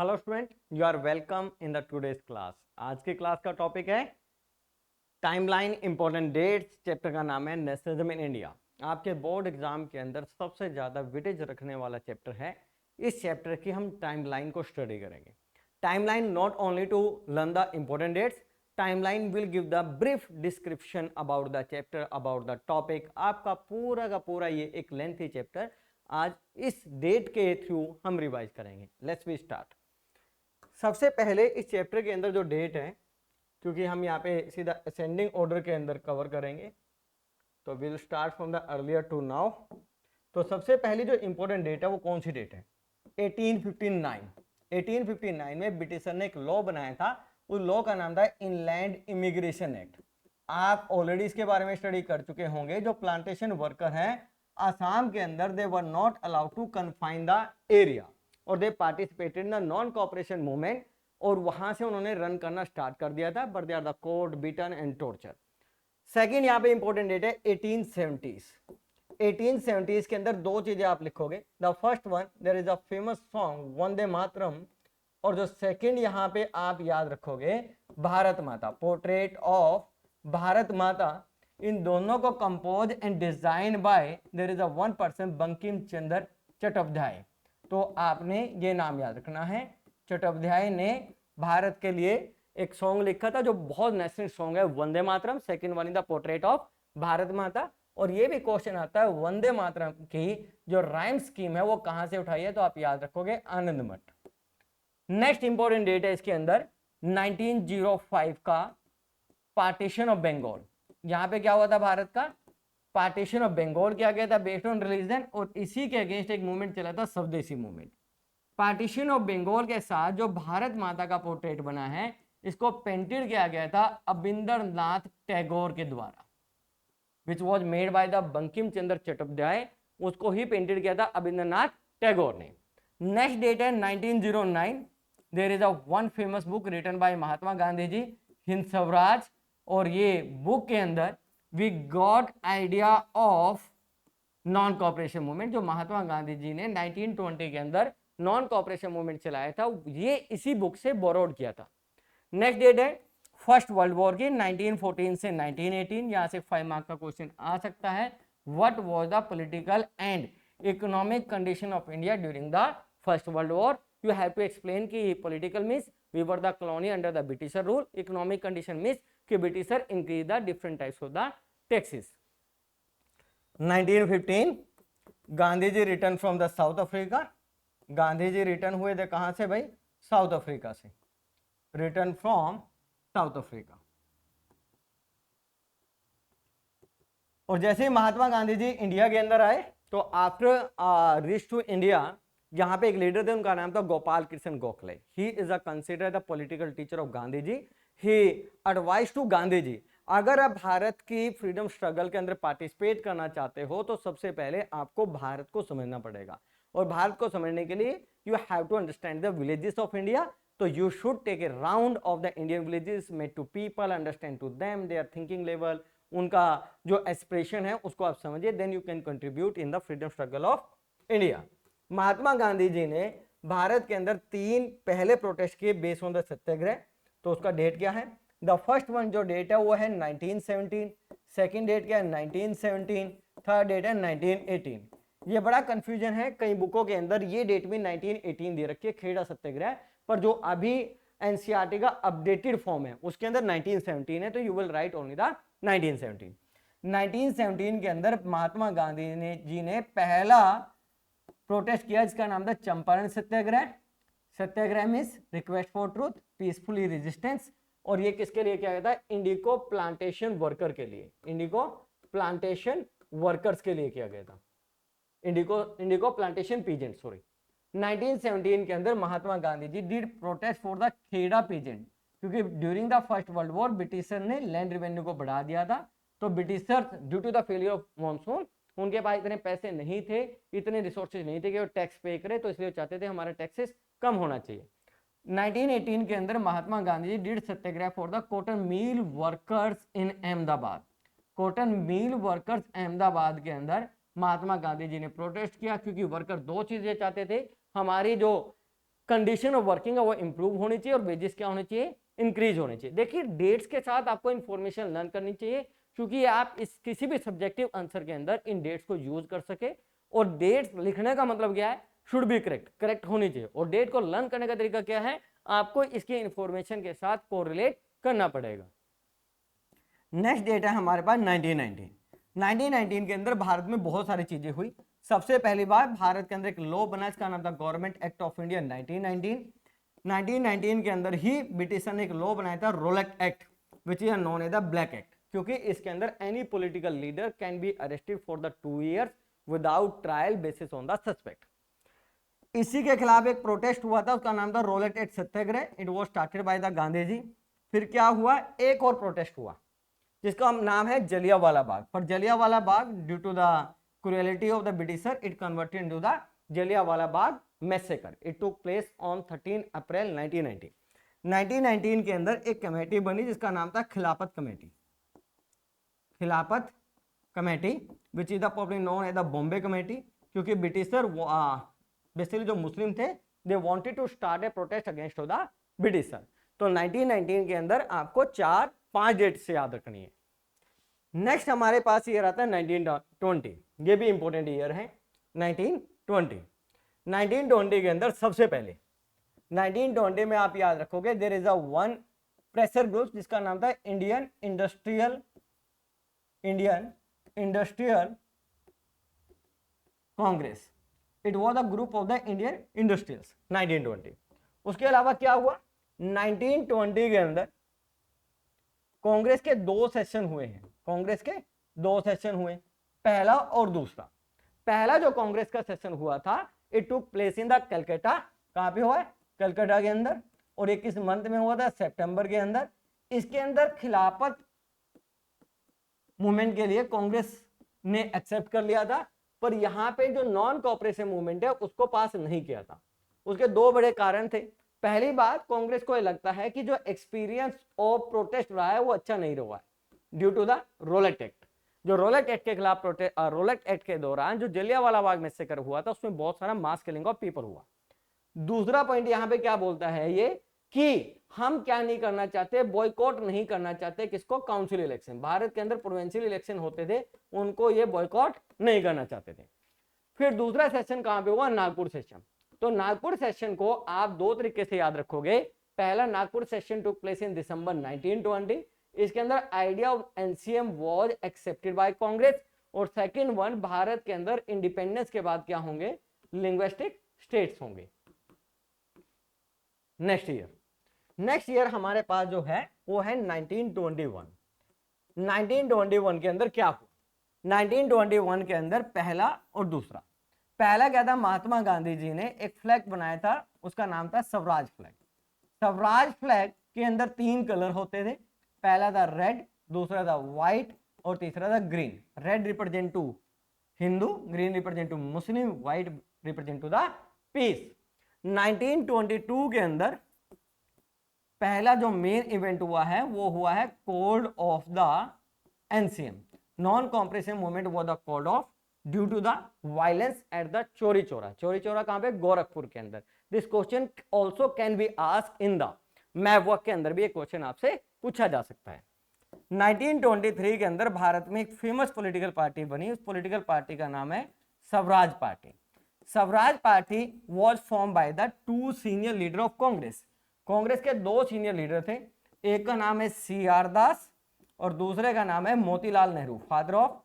Hello student, you are welcome in the today's class. आज की class का topic है टाइमलाइन इंपॉर्टेंट डेट्स। चैप्टर का नाम है नेशनलिज्म इन इंडिया। आपके बोर्ड एग्जाम के अंदर सबसे ज़्यादा वेटेज रखने वाला चैप्टर है। इस चैप्टर की हम टाइमलाइन को स्टडी करेंगे। Timeline not only to learn the important dates, timeline will give the brief description about the chapter, about the topic. आपका पूरा का पूरा ये एक लेंथी चैप्टर आज इस डेट के थ्रू हम रिवाइज करेंगे। Let's we start. सबसे पहले इस चैप्टर के अंदर जो डेट है, क्योंकि हम यहाँ पे सीधा असेंडिंग ऑर्डर के अंदर कवर करेंगे, तो will start from the earlier to now. तो सबसे पहली जो इंपॉर्टेंट डेट है वो कौन सी डेट है? 1859। 1859 में ब्रिटिशर ने एक लॉ बनाया था। उस लॉ का नाम था इनलैंड इमिग्रेशन एक्ट। आप ऑलरेडी इसके बारे में स्टडी कर चुके होंगे। जो प्लांटेशन वर्कर हैं आसाम के अंदर, they were not allowed to confine the area और they participated in the non cooperation movement, और वहां से उन्होंने रन करना स्टार्ट कर दिया था। But they are the court beaten and torture. Second यहाँ पे इंपॉर्टेंट डेट है 1870s। 1870s के अंदर दो चीजें आप लिखोगे। The first one, there is a famous song Vande Mataram, और जो सेकेंड यहाँ पे आप याद रखोगे भारत माता, पोर्ट्रेट ऑफ भारत माता। इन दोनों को compose and design by there is a one person, Bankim Chandra Chattopadhyay. तो आपने ये नाम याद रखना है। चट्टोपाध्याय ने भारत के लिए एक सॉन्ग लिखा था जो बहुत नेशनल सॉन्ग है, Vande Mataram. Second one is the portrait of Bharat माता। और ये भी क्वेश्चन आता है वंदे मातरम की जो राइम स्कीम है वो कहां से उठाई है, तो आप याद रखोगे आनंद मठ। नेक्स्ट इंपॉर्टेंट डेट है इसके अंदर 1905 का पार्टीशन ऑफ बंगाल। यहां पे क्या हुआ था? भारत का पार्टीशन ऑफ बंगाल किया गया था बेस्ड ऑन रिलीजन, और इसी के अगेंस्ट एक मूवमेंट चला था, स्वदेशी मूवमेंट। पार्टीशन ऑफ बंगाल के साथ जो भारत माता का पोर्ट्रेट बना है, इसको पेंटेड किया गया था अबिंदरनाथ टैगोर के द्वारा, which was made by the Bankim Chandra Chattopadhyay. उसको ही पेंटेड किया था अबिंदरनाथ टैगोर ने। नेक्स्ट डेट है 1909। There is a one famous book written by Mahatma Gandhi ji, Hind Swaraj. और ये बुक के अंदर we got idea of non cooperation movement, जो महात्मा गांधी जी ने 1920 के अंदर नॉन कॉपरेशन मूवमेंट चलाया था, ये इसी बुक से बोरोड किया था। नेक्स्ट डेट है फर्स्ट वर्ल्ड वॉर की, 1914 से 1918। यहां से 5 मार्क का क्वेश्चन आ सकता है। What was the political and economic condition of India during the first world war? You have to explain कि political means we were the colony under the britisher rule, economic condition means कि britisher increase the different types of the taxes. 1915 Gandhi ji return from the South Africa. Gandhi ji return हुए थे कहां से भाई? South Africa से। Return from South Africa. और जैसे ही महात्मा गांधी जी India के अंदर आए, तो आफ्टर रीच टू इंडिया, यहाँ पे एक लीडर थे, उनका नाम था Gopal Krishna Gokhale. He is a considered the political teacher of Gandhi ji. He advice to Gandhi ji, अगर आप भारत की फ्रीडम स्ट्रगल के अंदर पार्टिसिपेट करना चाहते हो तो सबसे पहले आपको भारत को समझना पड़ेगा। और भारत को समझने के लिए you have to understand the villages of India. तो you should take a round of the Indian villages, made to people, understand to them their thinking level, उनका जो एस्पिरेशन है उसको आप समझिए, then you can contribute in the freedom struggle of India. Mahatma Gandhi ji ने भारत के अंदर 3 पहले प्रोटेस्ट किए बेस्ड ऑन द सत्याग्रह। तो उसका डेट क्या है? द फर्स्ट वन जो डेट है वो है 1917। सेकंड डेट क्या है? 1917। थर्ड डेट है 1918। ये बड़ा कंफ्यूजन है, कई बुकों के अंदर ये डेट भी 1918 दे रखी है, खेड़ा सत्याग्रह, पर जो अभी एनसीईआरटी का अपडेटेड फॉर्म है उसके अंदर 1917 है, तो you will write only the 1917। 1917 के अंदर महात्मा गांधी जी ने पहला प्रोटेस्ट किया जिसका नाम था Champaran Satyagraha. Satyagraha means request for truth, peacefully resistance. और ये किसके लिए किया गया था? इंडिको प्लांटेशन वर्कर के लिए, इंडिको प्लांटेशन वर्कर्स के लिए किया गया था। इंडिको प्लांटेशन पीजेंट, सॉरी। 1917 के अंदर Mahatma Gandhi ji did protest for the Kheda peasant, क्योंकि during the first world war britisher ने लैंड रेवेन्यू को बढ़ा दिया था। तो britisher due to the failure of monsoon, उनके पास इतने पैसे नहीं थे, इतने रिसोर्सेज नहीं थे कि वो टैक्स पे करे, तो इसलिए चाहते थे हमारा टैक्सेस कम होना चाहिए। 1918 के अंदर Mahatma Gandhi ji did satyagraha for the cotton mill workers in Ahmedabad. Cotton mill workers Ahmedabad के अंदर महात्मा गांधी जी ने प्रोटेस्ट किया, क्योंकि वर्कर दो चीजें चाहते थे, हमारी जो कंडीशन ऑफ वर्किंग है वो इंप्रूव होनी चाहिए और वेजेस क्या होने चाहिए, इंक्रीज होने चाहिए। देखिए डेट्स के साथ आपको इन्फॉर्मेशन लर्न करनी चाहिए, क्योंकि आप इस किसी भी सब्जेक्टिव आंसर के अंदर इन डेट्स को यूज कर सके। और डेट्स लिखने का मतलब क्या है, शुड बी करेक्ट, करेक्ट होनी चाहिए। और डेट को लर्न करने का तरीका क्या है, आपको इसकी इंफॉर्मेशन के साथ कोरिलेट करना पड़ेगा। नेक्स्ट डेट है हमारे पास 1919। 1919 के अंदर भारत में बहुत सारी चीजें हुई। सबसे पहली बार भारत के अंदर एक लॉ बना, इसका नाम था गवर्नमेंट एक्ट ऑफ इंडिया 1919। 1919 के अंदर ही ब्रिटिशर ने एक लॉ बनाया था, Rowlatt Act, which is known as the black act, क्योंकि इसके अंदर any political leader can be arrested for the 2 years without trial basis on the suspect. इसी के खिलाफ एक प्रोटेस्ट हुआ था, उसका नाम था Rowlatt act satyagraha. It was started by the Gandhi ji. फिर क्या हुआ, एक और प्रोटेस्ट हुआ जिसका नाम है जलियांवाला बाग। पर Jallianwala Bagh due to the cruelty of the britisher it converted into the Jallianwala Bagh massacre. It took place on 13 April 1919। 1919 के अंदर एक कमेटी बनी जिसका नाम था Khilafat committee, Khilafat committee which is the popularly known as the Bombay committee, क्योंकि ब्रिटिशर बेसिकली जो मुस्लिम थे they wanted to start a protest against the Britisher. तो 1919 के अंदर आपको 4-5 डेट से याद रखनी है। नेक्स्ट हमारे पास ईयर आता है 1920। ये भी इंपॉर्टेंट ईयर है 1920। 1920 के अंदर सबसे पहले 1920 में आप याद रखोगे there is a one pressure group जिसका नाम था Indian industrial Congress. It was a group of the Indian industrials 1920। उसके अलावा क्या हुआ, 1920 के अंदर कांग्रेस के 2 सेशन हुए हैं। कांग्रेस के 2 सेशन हुए, पहला और दूसरा। पहला जो कांग्रेस का सेशन हुआ था it took place in the Calcutta. कहां पे हुआ है, कलकत्ता के अंदर। और ये किस मंथ में हुआ था, सितंबर के अंदर। इसके अंदर खिलाफत मूवमेंट के लिए कांग्रेस ने एक्सेप्ट कर लिया था, पर यहां पे जो नॉन कोऑपरेशन मूवमेंट है उसको पास नहीं किया था। उसके 2 बड़े कारण थे। पहली बात, कांग्रेस को यह लगता है कि जो एक्सपीरियंस ऑफ प्रोटेस्ट रहा है वो अच्छा नहीं रहा है due to the Rowlatt Act. जो रोलेट एक्ट के खिलाफ रोलेट एक्ट के दौरान जो जलियांवाला बाग मैसेकर हुआ था उसमें बहुत सारा मास किलिंग ऑफ पीपल हुआ। दूसरा पॉइंट यहां पे क्या बोलता है ये कि हम क्या नहीं करना चाहते, बॉयकॉट नहीं करना चाहते किसको, काउंसिल इलेक्शन। भारत के अंदर प्रोविंशियल इलेक्शन होते थे, उनको ये बॉयकॉट नहीं करना चाहते थे। फिर दूसरा सेशन कहां पे हुआ, नागपुर सेशन। तो नागपुर सेशन को आप 2 तरीके से याद रखोगे। पहला, Nagpur session took place in December 1920। इसके अंदर idea of NCM was accepted by Congress. और सेकंड वन, भारत के अंदर इंडिपेंडेंस के बाद क्या होंगे, लिंग्विस्टिक स्टेट्स होंगे। नेक्स्ट ईयर हमारे पास जो है वो है 1921। 1921 के अंदर क्या हुआ, 1921 के अंदर पहला और दूसरा। पहला क्या था, महात्मा गांधी जी ने एक फ्लैग बनाया था, उसका नाम था स्वराज फ्लैग। स्वराज फ्लैग के अंदर 3 कलर होते थे। पहला था रेड, दूसरा था व्हाइट और तीसरा था green. Red represent to Hindu, green represent to Muslim, white represent to the peace. 1922 के अंदर पहला जो मेन इवेंट हुआ है वो हुआ है called off the NCM, non compressive movement वो the called off due to the violence at the Chauri Chaura. Chauri Chaura कहां पे, गोरखपुर के अंदर। This question also can be asked in the map work के अंदर भी एक क्वेश्चन आपसे पूछा जा सकता है। 1923 के अंदर भारत में एक फेमस पॉलिटिकल पार्टी बनी, उस पॉलिटिकल पार्टी का नाम है Swaraj party. Swaraj party was form by the 2 senior leader of Congress. Congress के 2 सीनियर लीडर थे, एक का नाम है CR दास और दूसरे का नाम है मोतीलाल नेहरू, फादर ऑफ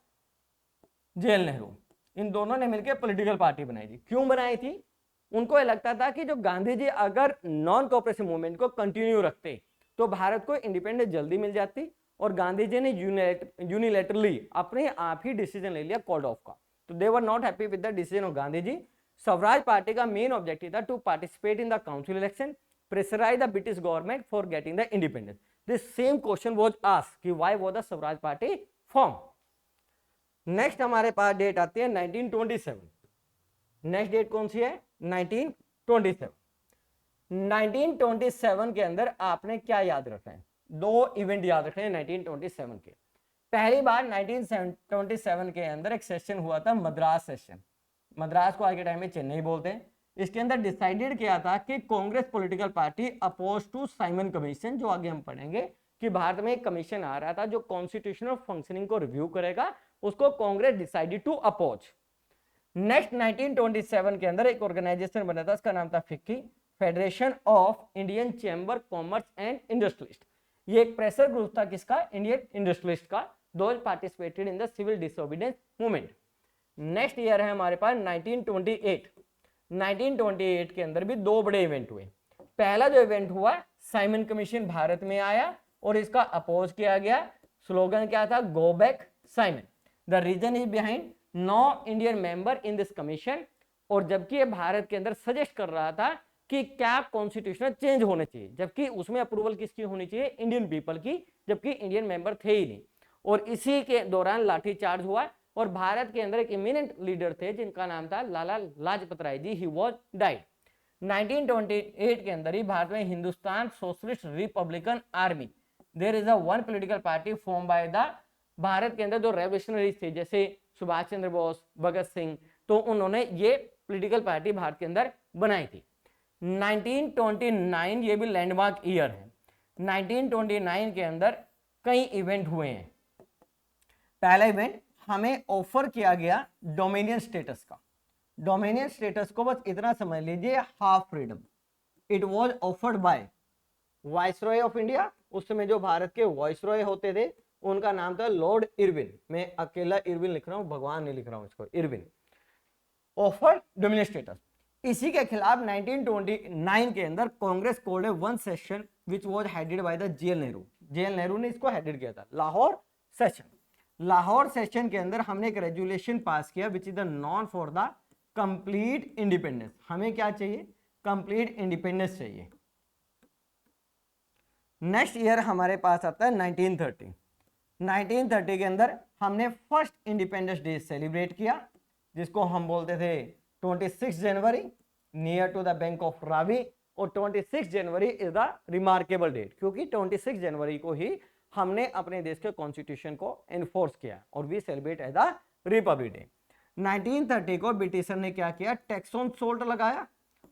जेल नेहरू। इन दोनों ने मिलकर पॉलिटिकल पार्टी बनाई थी। क्यों बनाई थी, उनको यह लगता था कि जो गांधी जी अगर नॉन कोऑपरेटिव मूवमेंट को कंटिन्यू रखते तो भारत को इंडिपेंडेंस जल्दी मिल जाती। और गांधी जी ने यूनिलैटरली अपने आप ही डिसीजन ले लिया कोड ऑफ का, तो they were not happy with the decision of Gandhi ji. Swaraj party का मेन ऑब्जेक्टिव था to participate in the council election, pressurize the british government for getting the independence. This same question was asked कि why was the Swaraj party form. Next हमारे पास date आती है 1927। Next date कौन सी है, 1927। 1927 के अंदर आपने क्या याद रखना है, 2 इवेंट याद रखने हैं 1927 के। पहली बार 1927 के अंदर एक सेशन हुआ था, मद्रास सेशन। मद्रास को आज के टाइम में चेन्नई बोलते हैं। इसके अंदर डिसाइडेड किया था कि Congress political party oppose to Simon Commission, जो आगे हम पढ़ेंगे कि भारत में एक कमीशन आ रहा था जो कॉन्स्टिट्यूशनल फंक्शनिंग को रिव्यू करेगा, उसको Congress decided to oppose. Next 1927 के अंदर एक ऑर्गेनाइजेशन बना था, इसका नाम था FICCI, federation of Indian chamber commerce and industrialist. ये एक प्रेशर ग्रुप था किसका, इंडियन इंडस्ट्रियलिस्ट का, those participated in the civil disobedience movement. Next year है हमारे पास 1928। 1928 के अंदर भी दो बड़े इवेंट हुए। पहला जो इवेंट हुआ, साइमन कमीशन भारत में आया और इसका अपोज किया गया। स्लोगन क्या था, go back Simon. The reason is behind no Indian member in this commission. और जबकि ये भारत के अंदर सजेस्ट कर रहा था कि क्या कॉन्स्टिट्यूशन चेंज होने चाहिए, जबकि उसमें अप्रूवल किसकी होनी चाहिए, इंडियन पीपल की, जबकि इंडियन मेंबर थे ही नहीं। और इसी के दौरान लाठीचार्ज हुआ और भारत के अंदर एक इमिनेंट लीडर थे जिनका नाम था Lala Lajpat Rai ji, he was died. 1928 के अंदर ही भारत में Hindustan Socialist Republican Army, there is a one political party form by the, Bharat के अंदर जो रेवोल्यूशनरीज थे जैसे सुभाष चंद्र बोस, भगत सिंह, तो उन्होंने ये पॉलिटिकल पार्टी भारत के अंदर बनाई थी। 1929 ये भी लैंडमार्क ईयर है। 1929 के अंदर कई इवेंट हुए हैं। पहला इवेंट, हमें ऑफर किया गया डोमिनियन स्टेटस का। डोमिनियन स्टेटस को बस इतना समझ लीजिए, half freedom. It was offered by viceroy of India. उस समय जो भारत के वाइसरॉय होते थे उनका नाम था लॉर्ड इरविन। मैं अकेला इरविन लिख रहा हूं, भगवान नहीं लिख रहा हूं इसको, इरविन। Offer dominion status. इसी के खिलाफ 1929 के अंदर Congress called one session which was headed by the JL Nehru. JL Nehru ने इसको हेडेड किया था, लाहौर सेशन। लाहौर सेशन के अंदर हमने एक रेजुलेशन पास किया विच is the non for the complete independence. हमें क्या चाहिए, कंप्लीट इंडिपेंडेंस चाहिए। नेक्स्ट ईयर हमारे पास आता है 1930। 1930 के अंदर हमने फर्स्ट इंडिपेंडेंस डे सेलिब्रेट किया, जिसको हम बोलते थे 26 जनवरी, near to the bank of Ravi. और 26 January is the remarkable date, क्योंकि 26 जनवरी को ही हमने अपने देश के कॉन्स्टिट्यूशन को एनफोर्स किया और we celebrate as the Republic Day. 1930 को ब्रिटिशर ने क्या किया, टैक्स ऑन सोल्ट लगाया।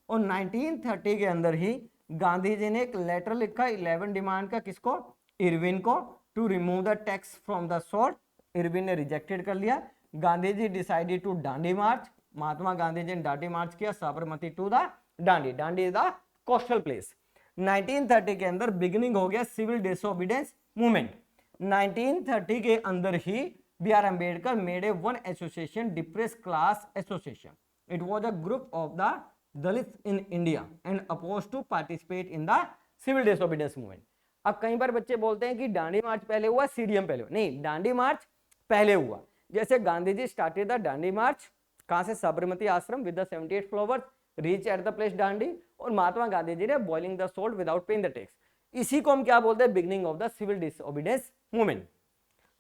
और 1930 के अंदर ही गांधी जी ने एक लेटर लिखा 11 डिमांड का, किसको, इरविन को, to remove the tax from the salt. Irwin ने रिजेक्टेड कर लिया। Gandhi ji decided to Dandi March. Mahatma Gandhi ji ने डांडी मार्च किया Sabarmati to the Dandi. Dandi is the coastal place. 1930 के अंदर बिगिनिंग हो गया सिविल डिसोबीडियंस मूवमेंट। 1930 के अंदर ही B R Ambedkar made a one association, depress class association. It was a group of the Dalits in India and oppose to participate in the civil disobedience movement. अब कई बार बच्चे बोलते हैं कि दांडी मार्च पहले हुआ, सीडीएम पहले हुआ। नहीं, दांडी मार्च पहले हुआ। जैसे Gandhi ji started the Dandi March, कहां से, Sabarmati Ashram with the 78 flowers, reach at the place Dandi. और महात्मा गांधी जी ने boiling the salt without paying the tax. इसी को हम क्या बोलते हैं, beginning of the civil disobedience movement.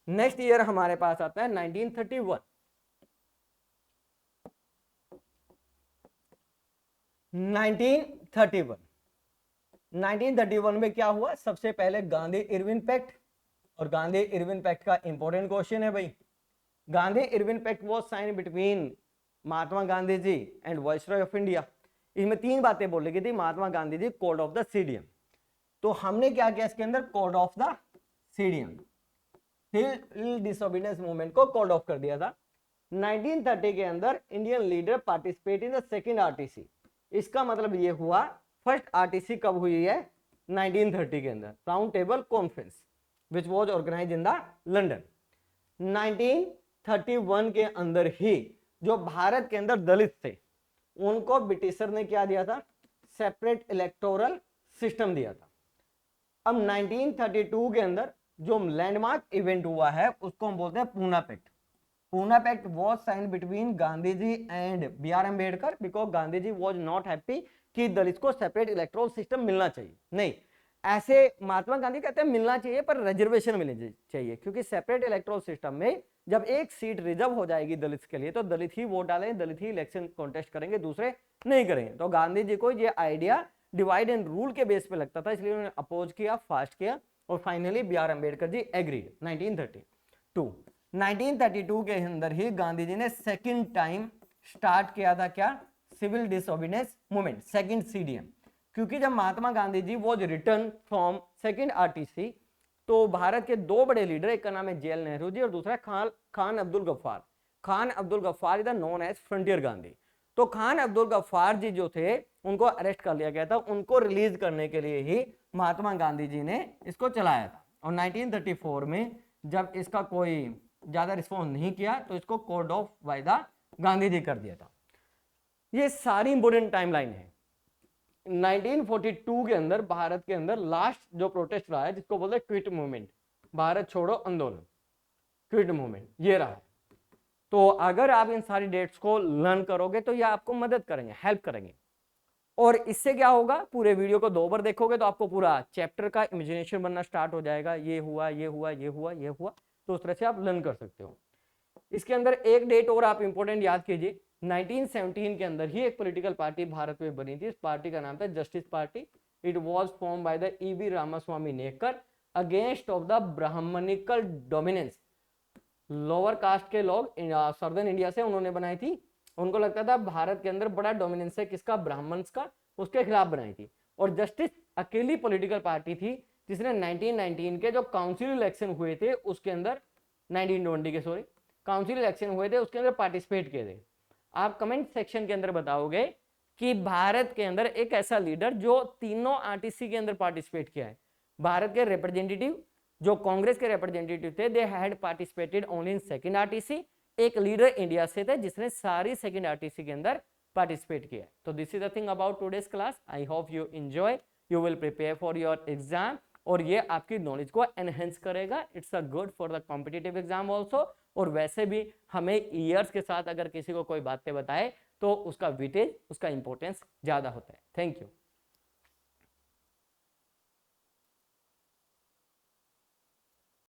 Next year हमारे पास आता है 1931। 1931 में क्या हुआ, सबसे पहले गांधी इरविन पैक्ट। और गांधी इरविन पैक्ट का इंपॉर्टेंट क्वेश्चन है भाई, Gandhi Irwin pact was sign between Mahatma Gandhi ji and viceroy of India. इसमें तीन बातें बोल रही थी, Mahatma Gandhi ji, called off the CDM. तो हमने क्या किया इसके अंदर, called off the CDM, civil disobedience movement को कोड ऑफ कर दिया था। 1930 के अंदर Indian leader participate in the second RTC. इसका मतलब ये हुआ, फर्स्ट आरटीसी कब हुई है, 1930 के अंदर, round table conference which was organised in the London. 1931 के अंदर ही जो भारत के अंदर दलित थे उनको ब्रिटिशर ने क्या दिया था, सेपरेट इलेक्टोरल सिस्टम दिया था। अब 1932 के अंदर जो लैंडमार्क इवेंट हुआ है उसको हम बोलते हैं Poona pact. Poona pact was sign between Gandhi ji and B R Ambedkar, because Gandhi ji was not happy कि दलित को सेपरेट इलेक्टोरल सिस्टम मिलना चाहिए। नहीं, ऐसे महात्मा गांधी कहते हैं मिलना चाहिए पर रिजर्वेशन मिलनी चाहिए, क्योंकि सेपरेट इलेक्टोरल सिस्टम में जब एक सीट रिजर्व हो जाएगी दलित के लिए तो दलित ही वोट डालेंगे, दलित ही इलेक्शन कॉन्टेस्ट करेंगे, दूसरे नहीं करेंगे। तो गांधी जी को ये आइडिया डिवाइड एंड रूल के बेस पे लगता था, इसलिए उन्होंने अपोज किया, फास्ट किया और finally B R Ambedkar ji agreed 1932। 1932 के अंदर ही गांधी जी ने सेकंड टाइम स्टार्ट किया था क्या, civil disobedience movement, second CDM. क्योंकि जब Mahatma Gandhi ji was return from second RTC, तो भारत के दो बड़े लीडर, एक का नाम है जेएल नेहरू जी और दूसरा Khan Abdul Ghaffar. Khan Abdul Ghaffar is known as Frontier Gandhi. तो खान अब्दुल गफ्फार जी जो थे उनको अरेस्ट कर लिया गया था, उनको रिलीज करने के लिए ही महात्मा गांधी जी ने इसको चलाया था। और 1934 में जब इसका कोई ज्यादा रिस्पॉन्स नहीं किया तो इसको कोड ऑफ वायदा गांधी जी कर दिया था। ये सारी इंपोर्टेंट टाइमलाइन है। 1942 के अंदर भारत के अंदर लास्ट जो प्रोटेस्ट रहा है जिसको बोलते हैं क्विट मूवमेंट, भारत छोड़ो आंदोलन, क्विट मूवमेंट ये रहा है। तो अगर आप इन सारी डेट्स को लर्न करोगे तो ये आपको मदद करेंगे, हेल्प करेंगे। और इससे क्या होगा, पूरे वीडियो को 2 बार देखोगे तो आपको पूरा चैप्टर का इमेजिनेशन बनना स्टार्ट हो जाएगा, ये हुआ ये हुआ ये हुआ ये हुआ, तो उस तरह से आप लर्न कर सकते हो। इसके अंदर एक डेट और आप इंपॉर्टेंट याद कीजिए, 1917 के अंदर ही एक पॉलिटिकल पार्टी भारत में बनी थी। इस पार्टी का नाम था justice party. It was form by the E V Ramaswamy Naicker against of the brahmanical dominance. Lower caste के लोग सदर्न इंडिया से उन्होंने बनाई थी। उनको लगता था भारत के अंदर बड़ा डोमिनेंस है किसका, ब्राह्मण्स का, उसके खिलाफ बनाई थी। और जस्टिस अकेली पॉलिटिकल पार्टी थी जिसने 1919 के जो काउंसिल इलेक्शन हुए थे उसके अंदर, 1920 के सॉरी काउंसिल इलेक्शन हुए थे उसके अंदर पार्टिसिपेट किए थे। आप कमेंट सेक्शन के अंदर बताओगे कि भारत के अंदर एक ऐसा लीडर जो तीनों आरटीसी के अंदर पार्टिसिपेट किया है। भारत के रिप्रेजेंटेटिव जो कांग्रेस के रिप्रेजेंटेटिव थे, they had participated only in second RTC. एक लीडर इंडिया से थे जिसने सारी सेकंड आरटीसी के अंदर पार्टिसिपेट किया। तो this is the thing about today's class. I hope you enjoy, you will prepare for your exam और ये आपकी नॉलेज को एनहेंस करेगा। It's a good for the competitive exam also. और वैसे भी हमें ईयर्स के साथ अगर किसी को कोई बातें बताए तो उसका वेटेज, उसका इंपॉर्टेंस ज्यादा होता है। Thank you.